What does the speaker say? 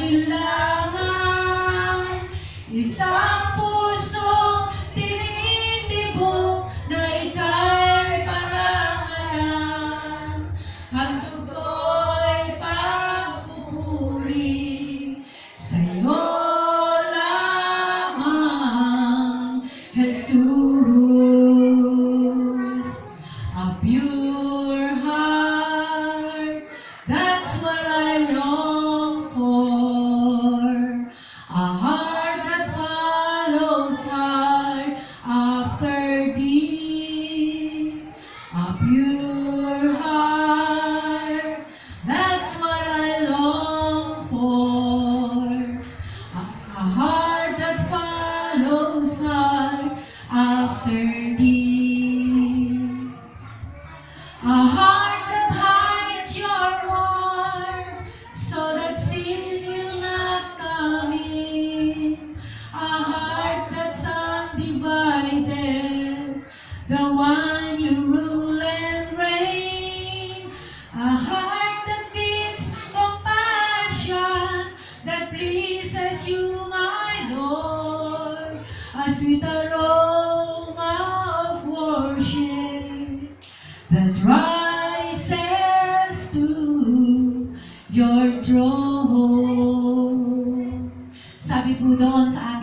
kailangan isang pusong tinitibok na ika'y parangalan. Handog ko'y pagpupuri sa'yo lamang, Jesus. A pure heart, that's what I long for. A heart that follows hard after thee. A pure heart, that's what I long for. A heart that follows hard after thee. A heart that hides your warmth so that sin will not come in. A heart that's undivided, the one you rule and reign. A heart that beats compassion, that pleases you, my Lord. A sweet aroma of worship that rises to your throne. Sabi po doon sa